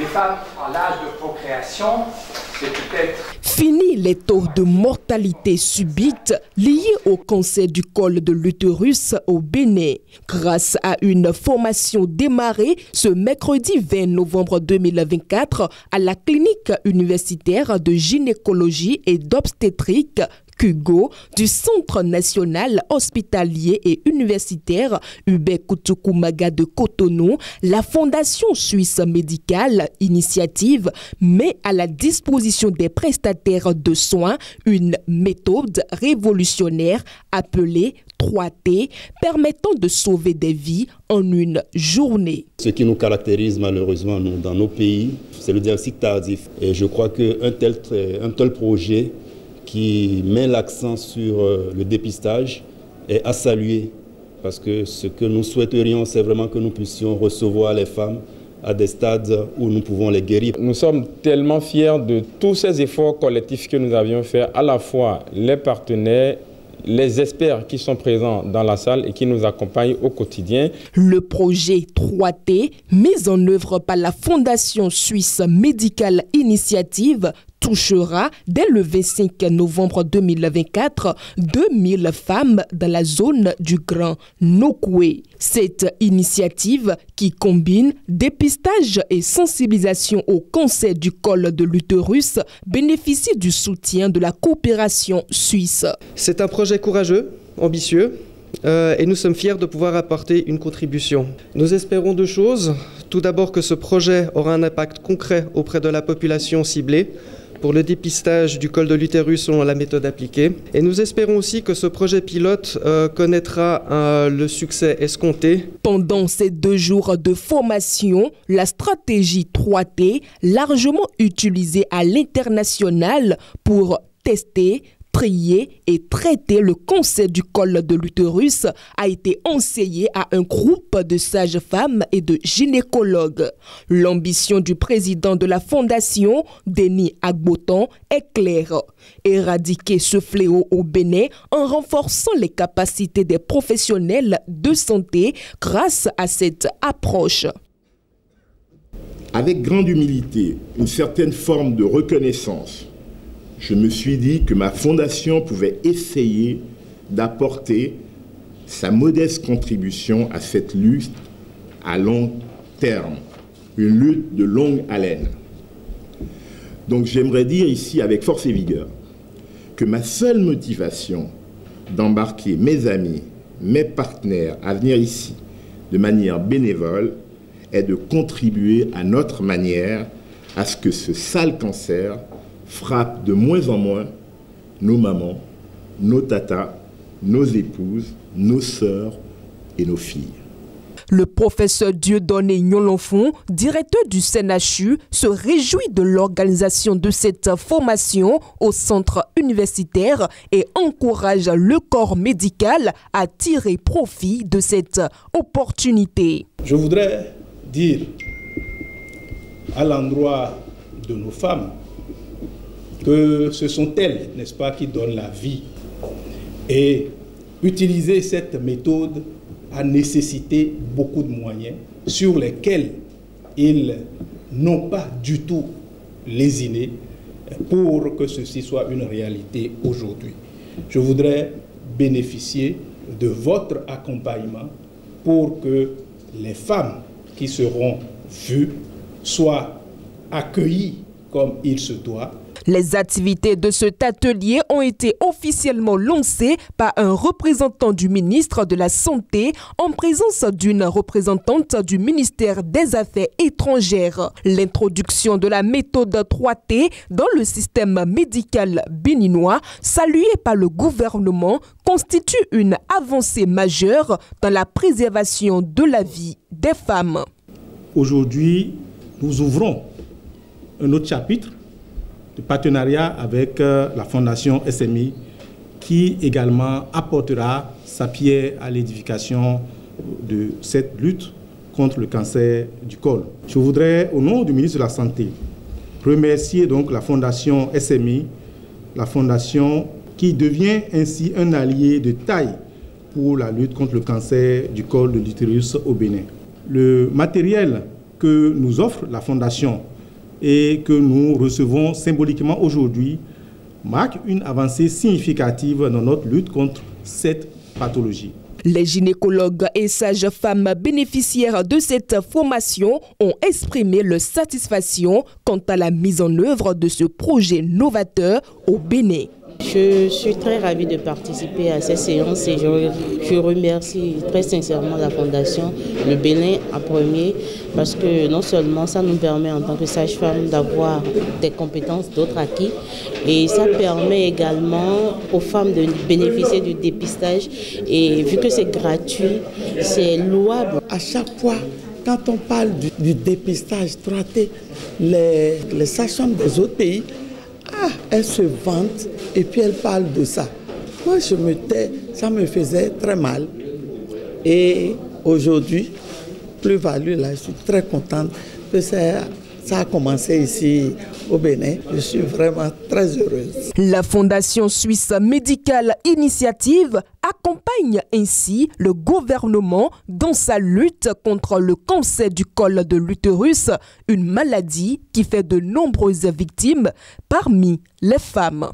femmes à l'âge de procréation, c'est peut-être... Fini les taux de mortalité subite liés au cancer du col de l'utérus au Bénin. Grâce à une formation démarrée ce mercredi 20 novembre 2024 à la clinique universitaire de gynécologie et d'obstétrique Kugo du Centre national hospitalier et universitaire Hubert Kutukumaga de Cotonou, la Fondation suisse médicale Initiative met à la disposition des prestataires de soins une méthode révolutionnaire appelée 3T, permettant de sauver des vies en une journée. Ce qui nous caractérise malheureusement dans nos pays, c'est le diagnostic tardif. Et je crois qu'un tel projet qui met l'accent sur le dépistage est à saluer, parce que ce que nous souhaiterions, c'est vraiment que nous puissions recevoir les femmes à des stades où nous pouvons les guérir. Nous sommes tellement fiers de tous ces efforts collectifs que nous avions faits, à la fois les partenaires, les experts qui sont présents dans la salle et qui nous accompagnent au quotidien. Le projet 3T, mis en œuvre par la Fondation suisse médicale Initiative, touchera dès le 25 novembre 2024 2000 femmes dans la zone du Grand Nokoué. Cette initiative qui combine dépistage et sensibilisation au cancer du col de l'utérus bénéficie du soutien de la coopération suisse. C'est un projet courageux, ambitieux, et nous sommes fiers de pouvoir apporter une contribution. Nous espérons deux choses. Tout d'abord que ce projet aura un impact concret auprès de la population ciblée pour le dépistage du col de l'utérus selon la méthode appliquée. Et nous espérons aussi que ce projet pilote connaîtra le succès escompté. Pendant ces 2 jours de formation, la stratégie 3T, largement utilisée à l'international pour tester, trier et traiter le cancer du col de l'utérus, a été enseignée à un groupe de sages-femmes et de gynécologues. L'ambition du président de la fondation, Denis Agboton, est claire: éradiquer ce fléau au Bénin en renforçant les capacités des professionnels de santé grâce à cette approche. Avec grande humilité, une certaine forme de reconnaissance, je me suis dit que ma fondation pouvait essayer d'apporter sa modeste contribution à cette lutte à long terme, une lutte de longue haleine. Donc j'aimerais dire ici avec force et vigueur que ma seule motivation d'embarquer mes amis, mes partenaires à venir ici de manière bénévole est de contribuer à notre manière à ce que ce sale cancer frappe de moins en moins nos mamans, nos tatas, nos épouses, nos sœurs et nos filles. Le professeur Dieudonné Nyolonfon, directeur du CNHU, se réjouit de l'organisation de cette formation au centre universitaire et encourage le corps médical à tirer profit de cette opportunité. Je voudrais dire à l'endroit de nos femmes que ce sont elles, n'est-ce pas, qui donnent la vie. Et utiliser cette méthode a nécessité beaucoup de moyens sur lesquels ils n'ont pas du tout lésiné pour que ceci soit une réalité aujourd'hui. Je voudrais bénéficier de votre accompagnement pour que les femmes qui seront vues soient accueillies comme il se doit. Les activités de cet atelier ont été officiellement lancées par un représentant du ministre de la Santé en présence d'une représentante du ministère des Affaires étrangères. L'introduction de la méthode 3T dans le système médical béninois, saluée par le gouvernement, constitue une avancée majeure dans la préservation de la vie des femmes. Aujourd'hui, nous ouvrons un autre chapitre de partenariat avec la Fondation SMI qui également apportera sa pierre à l'édification de cette lutte contre le cancer du col. Je voudrais, au nom du ministre de la Santé, remercier donc la Fondation SMI, la fondation qui devient ainsi un allié de taille pour la lutte contre le cancer du col de l'utérus au Bénin. Le matériel que nous offre la Fondation et que nous recevons symboliquement aujourd'hui marque une avancée significative dans notre lutte contre cette pathologie. Les gynécologues et sages-femmes bénéficiaires de cette formation ont exprimé leur satisfaction quant à la mise en œuvre de ce projet novateur au Bénin. Je suis très ravie de participer à cette séance et je remercie très sincèrement la Fondation, le Bénin en premier, parce que non seulement ça nous permet en tant que sage-femme d'avoir des compétences, d'autres acquis, et ça permet également aux femmes de bénéficier du dépistage. Et vu que c'est gratuit, c'est louable. À chaque fois, quand on parle du dépistage 3T, les sages-femmes des autres pays, elles se vantent et puis elles parlent de ça. Moi, je me tais, ça me faisait très mal. Et aujourd'hui, plus-value, là, je suis très contente que ça a commencé ici au Bénin. Je suis vraiment très heureuse. La Fondation Suisse Médicale Initiative accompagne ainsi le gouvernement dans sa lutte contre le cancer du col de l'utérus, une maladie qui fait de nombreuses victimes parmi les femmes.